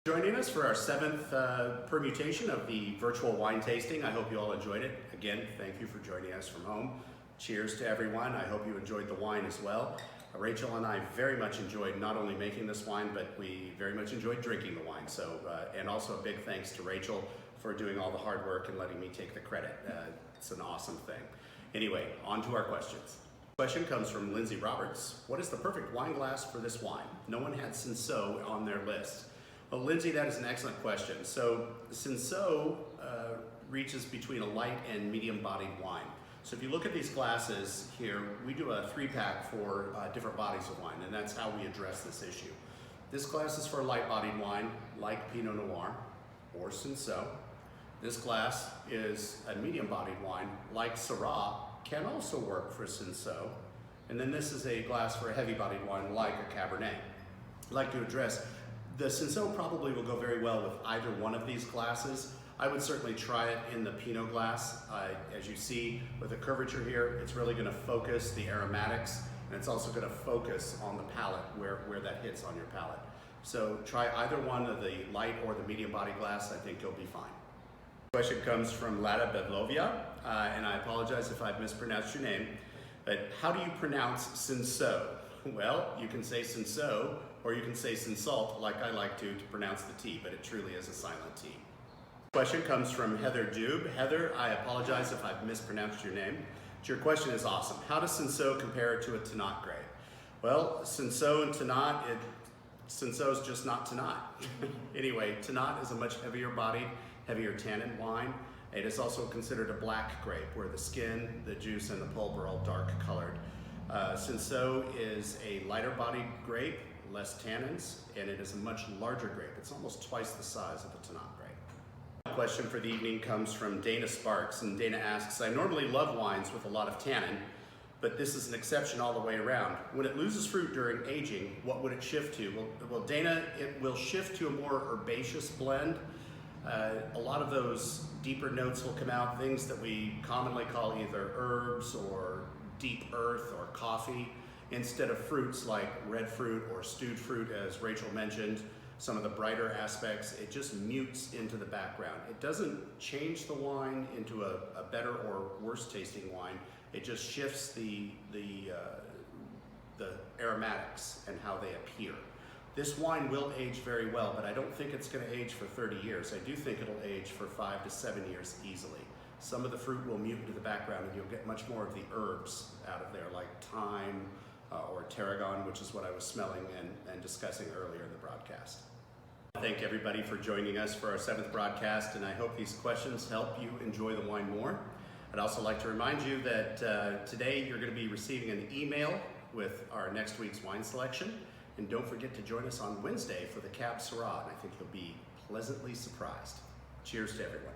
Joining us for our seventh permutation of the virtual wine tasting. I hope you all enjoyed it. Again, thank you for joining us from home. Cheers to everyone. I hope you enjoyed the wine as well. Rachel and I very much enjoyed not only making this wine, but we very much enjoyed drinking the wine. So, and also a big thanks to Rachel for doing all the hard work and letting me take the credit. It's an awesome thing. Anyway, on to our questions. Question comes from Lindsay Roberts. What is the perfect wine glass for this wine? No one had Cinsaut on their list. Well, Lindsay, that is an excellent question. So Cinsaut reaches between a light and medium-bodied wine. So if you look at these glasses here, we do a 3-pack for different bodies of wine, and that's how we address this issue. This glass is for a light-bodied wine, like Pinot Noir or Cinsaut. This glass is a medium-bodied wine, like Syrah, can also work for Cinsaut. And then this is a glass for a heavy-bodied wine, like a Cabernet. I'd like to address the Cinsaut probably will go very well with either one of these glasses. I would certainly try it in the Pinot glass. As you see with the curvature here, it's really going to focus the aromatics, and it's also going to focus on the palate where that hits on your palate. So try either one of the light or the medium body glass. I think you'll be fine. Question comes from Lada Bevlovia, and I apologize if I've mispronounced your name, but how do you pronounce Cinsaut? Well, you can say Cinsaut, or you can say Cinsaut, like I like to pronounce the T, but it truly is a silent T. Question comes from Heather Dube. Heather, I apologize if I've mispronounced your name, but your question is awesome. How does Cinsaut compare to a Tannat grape? Well, Cinsaut and Tannat, Cinsaut is just not Tannat. Anyway, Tannat is a much heavier bodied, heavier tannin wine. It is also considered a black grape, where the skin, the juice, and the pulp are all dark colored. Cinsaut is a lighter bodied grape, less tannins, and it is a much larger grape. It's almost twice the size of a Tannat grape. The question for the evening comes from Dana Sparks, and Dana asks, I normally love wines with a lot of tannin, but this is an exception all the way around. When it loses fruit during aging, what would it shift to? Well, Dana, it will shift to a more herbaceous blend. A lot of those deeper notes will come out, things that we commonly call either herbs or deep earth or coffee, instead of fruits like red fruit or stewed fruit, as Rachel mentioned. Some of the brighter aspects, it just mutes into the background. It doesn't change the wine into a better or worse tasting wine. It just shifts the aromatics and how they appear. This wine will age very well, but I don't think it's going to age for 30 years. I do think it'll age for 5 to 7 years easily. Some of the fruit will mute into the background, and you'll get much more of the herbs out of there, like thyme or tarragon, which is what I was smelling and discussing earlier in the broadcast. Thank everybody for joining us for our 7th broadcast, and I hope these questions help you enjoy the wine more. I'd also like to remind you that today you're going to be receiving an email with our next week's wine selection. And don't forget to join us on Wednesday for the Cab Syrah, and I think you'll be pleasantly surprised. Cheers to everyone.